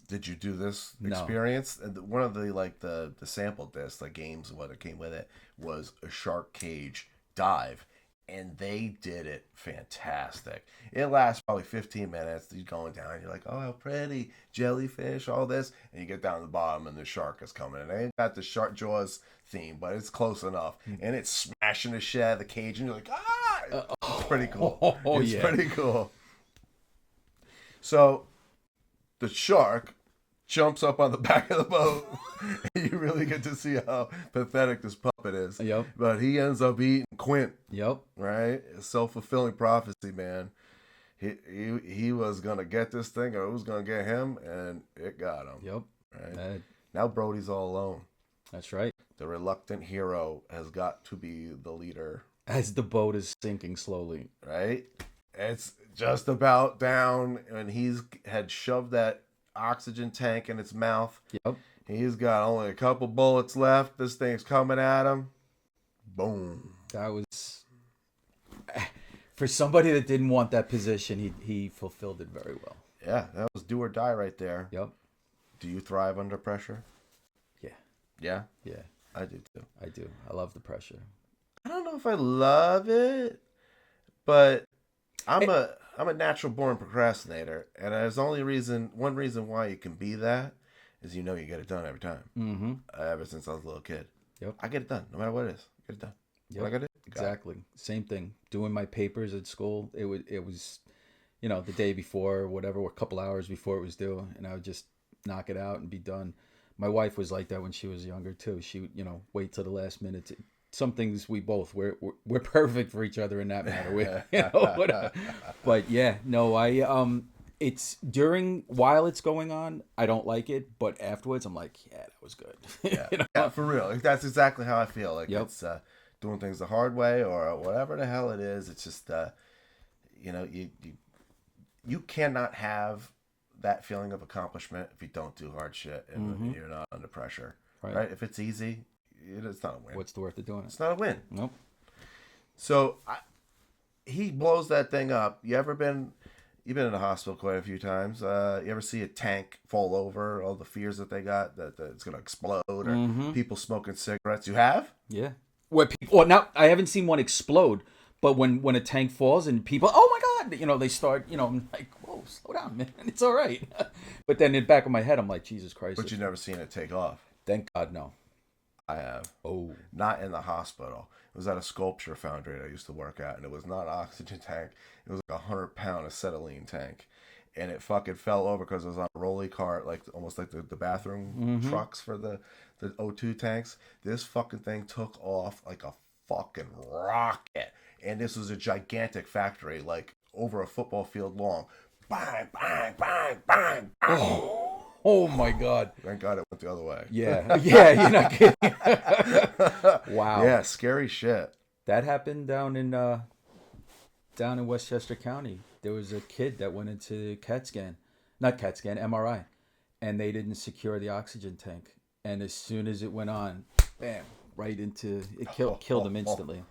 Speaker 3: Did you do this
Speaker 2: No.
Speaker 3: experience? And one of the sample discs, the games, what it came with it, was a shark cage dive. And they did it fantastic. It lasts probably 15 minutes. You're going down. You're like, oh, how pretty. Jellyfish, all this. And you get down to the bottom and the shark is coming. And they ain't got the Shark Jaws theme, but it's close enough. And it's smashing the shit out of the cage. And you're like, ah! It's pretty cool. It's pretty cool. So the shark jumps up on the back of the boat, and you really get to see how pathetic this puppet is.
Speaker 2: Yep.
Speaker 3: But he ends up eating Quint.
Speaker 2: Yep.
Speaker 3: Right? Self-fulfilling prophecy, man. He was gonna get this thing, or it was gonna get him, and it got him.
Speaker 2: Yep.
Speaker 3: Right? Now Brody's all alone.
Speaker 2: That's right.
Speaker 3: The reluctant hero has got to be the leader.
Speaker 2: As the boat is sinking slowly.
Speaker 3: Right? It's just about down, and he's had shoved that oxygen tank in its mouth.
Speaker 2: Yep.
Speaker 3: He's got only a couple bullets left. This thing's coming at him. Boom.
Speaker 2: That was, for somebody that didn't want that position, he fulfilled it very well.
Speaker 3: Yeah, that was do or die right there.
Speaker 2: Yep.
Speaker 3: Do you thrive under pressure?
Speaker 2: Yeah.
Speaker 3: Yeah?
Speaker 2: Yeah.
Speaker 3: I do too.
Speaker 2: I do. I love the pressure.
Speaker 3: I don't know if I love it, but I'm a natural born procrastinator, and there's only one reason why you can be that is you know you get it done every time.
Speaker 2: Mm-hmm.
Speaker 3: Ever since I was a little kid.
Speaker 2: Yep.
Speaker 3: I get it done, no matter what it is. Get it done.
Speaker 2: Yep.
Speaker 3: What I gotta do,
Speaker 2: exactly. Same thing. Doing my papers at school. It was, the day before, or whatever, or a couple hours before it was due, and I would just knock it out and be done. My wife was like that when she was younger too. She would, wait till the last minute. Some things we're perfect for each other in that matter. But yeah, no, it's while it's going on, I don't like it, but afterwards I'm like, yeah, that was good.
Speaker 3: Yeah, for real. That's exactly how I feel. Like
Speaker 2: Yep.
Speaker 3: it's doing things the hard way or whatever the hell it is. It's just you cannot have that feeling of accomplishment if you don't do hard shit and you're not under pressure. Right? If it's easy, it's not a win.
Speaker 2: What's the worth of doing it?
Speaker 3: It's not a win.
Speaker 2: Nope.
Speaker 3: So he blows that thing up. You've been in the hospital quite a few times. You ever see a tank fall over? All the fears that they got that it's going to explode, or people smoking cigarettes. You have?
Speaker 2: Yeah. Where people? Well, now I haven't seen one explode, but when a tank falls and people, oh my god, they start, I'm like, whoa, slow down, man, it's all right. But then in the back of my head, I'm like, Jesus Christ.
Speaker 3: But you've never seen it take off.
Speaker 2: Thank God, no.
Speaker 3: I have.
Speaker 2: Oh.
Speaker 3: Not in the hospital. It was at a sculpture foundry I used to work at, and it was not an oxygen tank. It was like 100-pound acetylene tank. And it fucking fell over because it was on a rolly cart, like almost like the bathroom trucks for the O2 tanks. This fucking thing took off like a fucking rocket. And this was a gigantic factory, like over a football field long. Bang, bang, bang, bang, bang.
Speaker 2: Oh my God.
Speaker 3: Thank God it went the other way.
Speaker 2: Yeah. Yeah, you're not kidding. Wow.
Speaker 3: Yeah, scary shit.
Speaker 2: That happened down in Westchester County. There was a kid that went into MRI, and they didn't secure the oxygen tank. And as soon as it went on, bam, right into it, killed him instantly.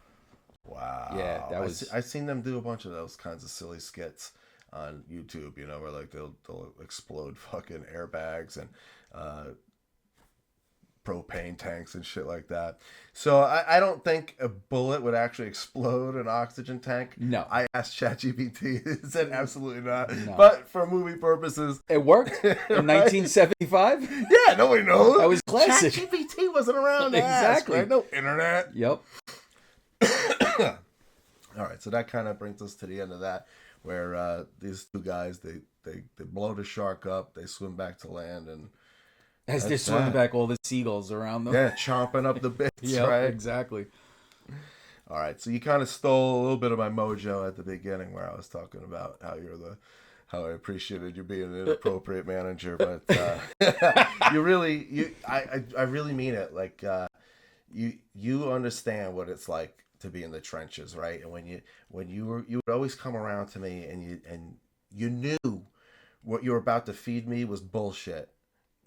Speaker 3: Wow.
Speaker 2: Yeah, that was.
Speaker 3: I've seen them do a bunch of those kinds of silly skits on YouTube, where like they'll explode fucking airbags and propane tanks and shit like that. So I don't think a bullet would actually explode an oxygen tank.
Speaker 2: No.
Speaker 3: I asked ChatGPT. It said absolutely not.
Speaker 2: No.
Speaker 3: But for movie purposes,
Speaker 2: It worked in 1975.
Speaker 3: yeah, nobody knows.
Speaker 2: That was classic.
Speaker 3: ChatGPT wasn't around to
Speaker 2: Exactly.
Speaker 3: ask, right? No internet.
Speaker 2: Yep.
Speaker 3: All right, so that kind of brings us to the end of that, where these two guys they blow the shark up, they swim back to land, and
Speaker 2: As they're swimming back, all the seagulls around them.
Speaker 3: yeah, chomping up the bits,
Speaker 2: Yeah,
Speaker 3: right?
Speaker 2: exactly.
Speaker 3: All right, so you kind of stole a little bit of my mojo at the beginning, where I was talking about how I appreciated you being an inappropriate manager, but I really mean it. Like you understand what it's like to be in the trenches, right? And when you would always come around to me, and you knew what you were about to feed me was bullshit,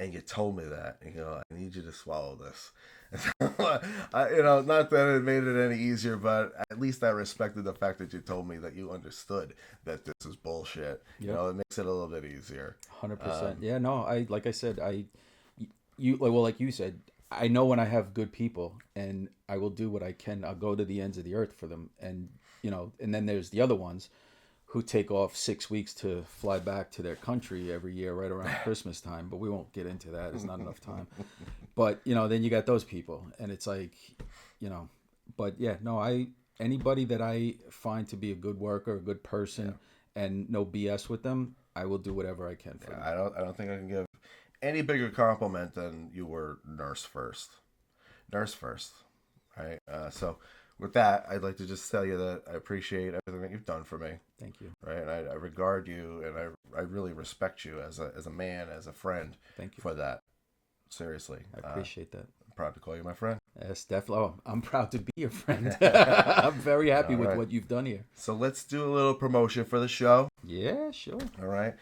Speaker 3: and you told me that, and I need you to swallow this. Not that it made it any easier, but at least I respected the fact that you told me that you understood that this is bullshit.
Speaker 2: Yep.
Speaker 3: It makes it a little bit easier.
Speaker 2: 100%. Yeah, no, like I said, like you said, I know when I have good people, and I will do what I can. I'll go to the ends of the earth for them, and and then there's the other ones who take off 6 weeks to fly back to their country every year right around Christmas time, but we won't get into that. It's not enough time. But, then you got those people, and it's like, but yeah, no, anybody that I find to be a good worker, a good person, and no BS with them, I will do whatever I can for them.
Speaker 3: I don't think I can give any bigger compliment than you were nurse first, right? So with that, I'd like to just tell you that I appreciate everything that you've done for me.
Speaker 2: Thank you.
Speaker 3: Right, and I regard you, and I really respect you as a man, as a friend.
Speaker 2: Thank you
Speaker 3: for that. Seriously,
Speaker 2: I appreciate that.
Speaker 3: I'm proud to call you my friend.
Speaker 2: Yes, definitely. Oh, I'm proud to be your friend. I'm very happy with what you've done here.
Speaker 3: So let's do a little promotion for the show.
Speaker 2: Yeah, sure.
Speaker 3: All right.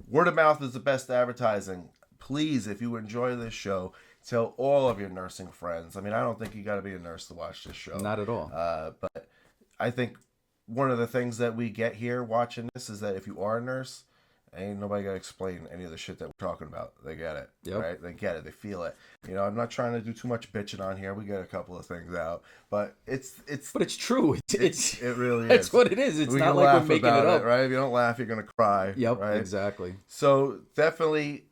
Speaker 3: Word of mouth is the best advertising. Please, if you enjoy this show, tell all of your nursing friends. I mean, I don't think you got to be a nurse to watch this show.
Speaker 2: Not at all.
Speaker 3: But I think one of the things that we get here watching this is that if you are a nurse, Ain't nobody gotta explain any of the shit that we're talking about. They get it,
Speaker 2: Yep.
Speaker 3: right? They get it. They feel it. You know, I'm not trying to do too much bitching on here. We get a couple of things out, but it's.
Speaker 2: But it's true. It
Speaker 3: really is.
Speaker 2: That's what it is. It's
Speaker 3: we
Speaker 2: not
Speaker 3: can
Speaker 2: like
Speaker 3: laugh
Speaker 2: we're making
Speaker 3: about
Speaker 2: it up,
Speaker 3: right? If you don't laugh, you're gonna cry.
Speaker 2: Yep,
Speaker 3: right?
Speaker 2: exactly.
Speaker 3: So definitely,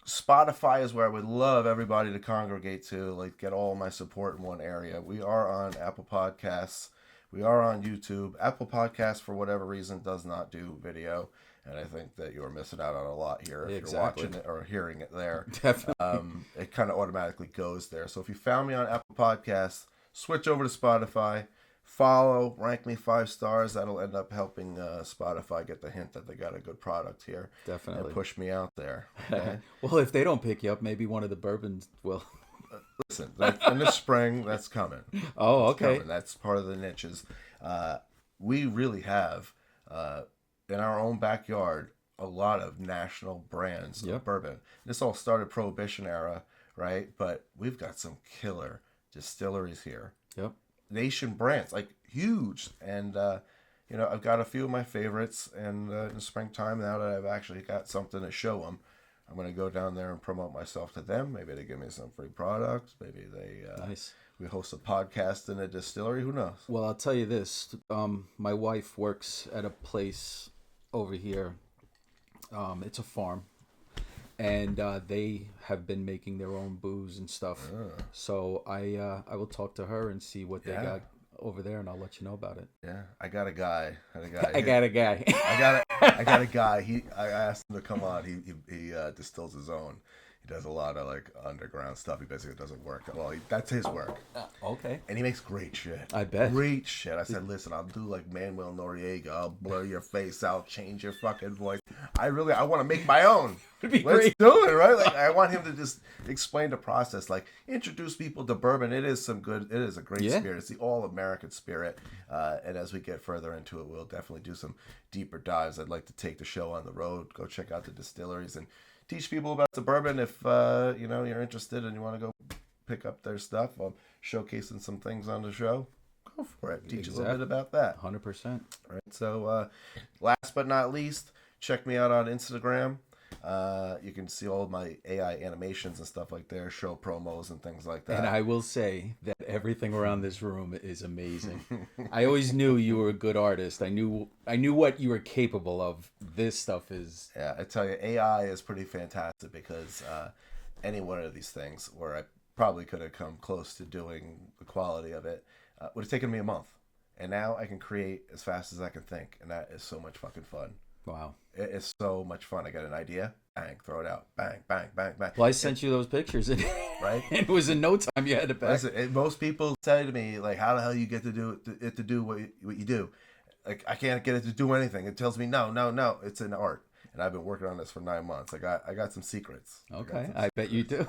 Speaker 3: Spotify is where I would love everybody to congregate to, like get all my support in one area. We are on Apple Podcasts. We are on YouTube. Apple Podcasts, for whatever reason, does not do video. And I think that you're missing out on a lot here if you're watching it or hearing it there.
Speaker 2: Definitely.
Speaker 3: It kind of automatically goes there. So if you found me on Apple Podcasts, switch over to Spotify. Follow, rank me 5 stars. That'll end up helping Spotify get the hint that they got a good product here.
Speaker 2: Definitely.
Speaker 3: And push me out there. Okay?
Speaker 2: Well, if they don't pick you up, maybe one of the bourbons will.
Speaker 3: Listen, in the spring, that's coming.
Speaker 2: Oh, okay.
Speaker 3: That's part of the niches. We really have, in our own backyard, a lot of national brands of bourbon. This all started Prohibition era, right? But we've got some killer distilleries here.
Speaker 2: Yep.
Speaker 3: Nation brands, like huge. And, you know, I've got a few of my favorites. And in the springtime, now that I've actually got something to show them, I'm going to go down there and promote myself to them. Maybe they give me some free products. Maybe they
Speaker 2: Nice.
Speaker 3: We host a podcast in a distillery. Who knows?
Speaker 2: Well, I'll tell you this. My wife works at a place over here. It's a farm. And they have been making their own booze and stuff. So I will talk to her and see what they got over there, and I'll let you know about it.
Speaker 3: Yeah, I got a guy.
Speaker 2: I got a guy.
Speaker 3: I got a guy. I asked him to come on. He distills his own. He does a lot of like underground stuff. He basically doesn't work. Well, that's his work.
Speaker 2: Okay.
Speaker 3: And he makes great shit.
Speaker 2: I bet.
Speaker 3: Great shit. I said, listen, I'll do like Manuel Noriega. I'll blur your face out, change your fucking voice. I want to make my own.
Speaker 2: It'd be
Speaker 3: Let's
Speaker 2: great.
Speaker 3: do it, right? Like I want him to just explain the process, like introduce people to bourbon. It is a great spirit. It's the all American spirit. And as we get further into it, we'll definitely do some deeper dives. I'd like to take the show on the road, go check out the distilleries and teach people about the bourbon. If you know, you're interested and you want to go pick up their stuff, I'm showcasing some things on the show. Go for it. Teach a little bit about that.
Speaker 2: 100%.
Speaker 3: All right. So last but not least, check me out on Instagram. You can see all of my AI animations and stuff like there, show promos and things like that.
Speaker 2: And I will say that everything around this room is amazing. I always knew you were a good artist. I knew what you were capable of. This stuff is...
Speaker 3: Yeah, I tell you, AI is pretty fantastic because any one of these things where I probably could have come close to doing the quality of it would have taken me a month. And now I can create as fast as I can think. And that is so much fucking fun.
Speaker 2: Wow.
Speaker 3: It is so much fun. I got an idea, bang, throw it out, bang, bang, bang, bang.
Speaker 2: Well, I sent you those pictures, and
Speaker 3: right?
Speaker 2: It was in no time you had it back.
Speaker 3: Listen, most people say to me, like, how the hell you get to do it to do what you do? Like, I can't get it to do anything. It tells me, no, it's an art. And I've been working on this for 9 months. I got some secrets.
Speaker 2: Okay, I bet you do.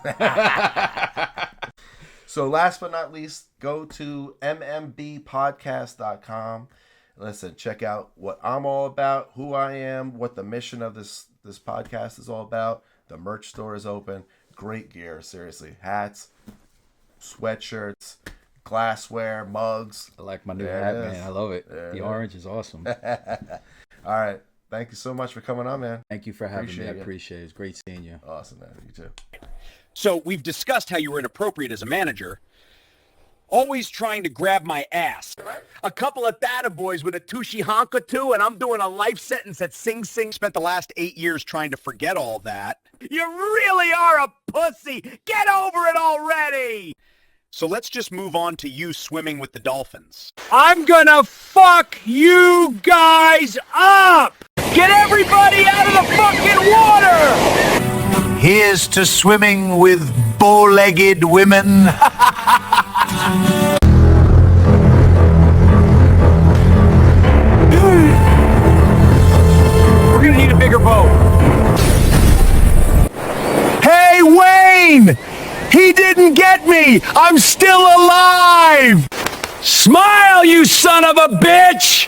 Speaker 3: So last but not least, go to mmbpodcast.com. Listen, check out what I'm all about, who I am, what the mission of this podcast is all about. The merch store is open. Great gear, seriously. Hats, sweatshirts, glassware, mugs.
Speaker 2: I like my new hat, man. I love it. The orange is awesome.
Speaker 3: All right. Thank you so much for coming on, man.
Speaker 2: Thank you for having me. I appreciate it. It's great seeing you.
Speaker 3: Awesome, man. You too.
Speaker 1: So we've discussed how you were inappropriate as a manager. Always trying to grab my ass. A couple of thata boys with a tushy honk or two, and I'm doing a life sentence at Sing Sing. Spent the last 8 years trying to forget all that. You really are a pussy. Get over it already. So let's just move on to you swimming with the dolphins. I'm gonna fuck you guys up. Get everybody out of the fucking water. Here's to swimming with bow-legged women. We're gonna need a bigger boat. Hey, Wayne! He didn't get me! I'm still alive! Smile, you son of a bitch!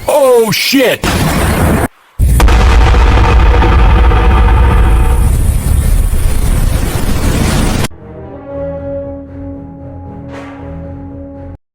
Speaker 1: Oh, shit!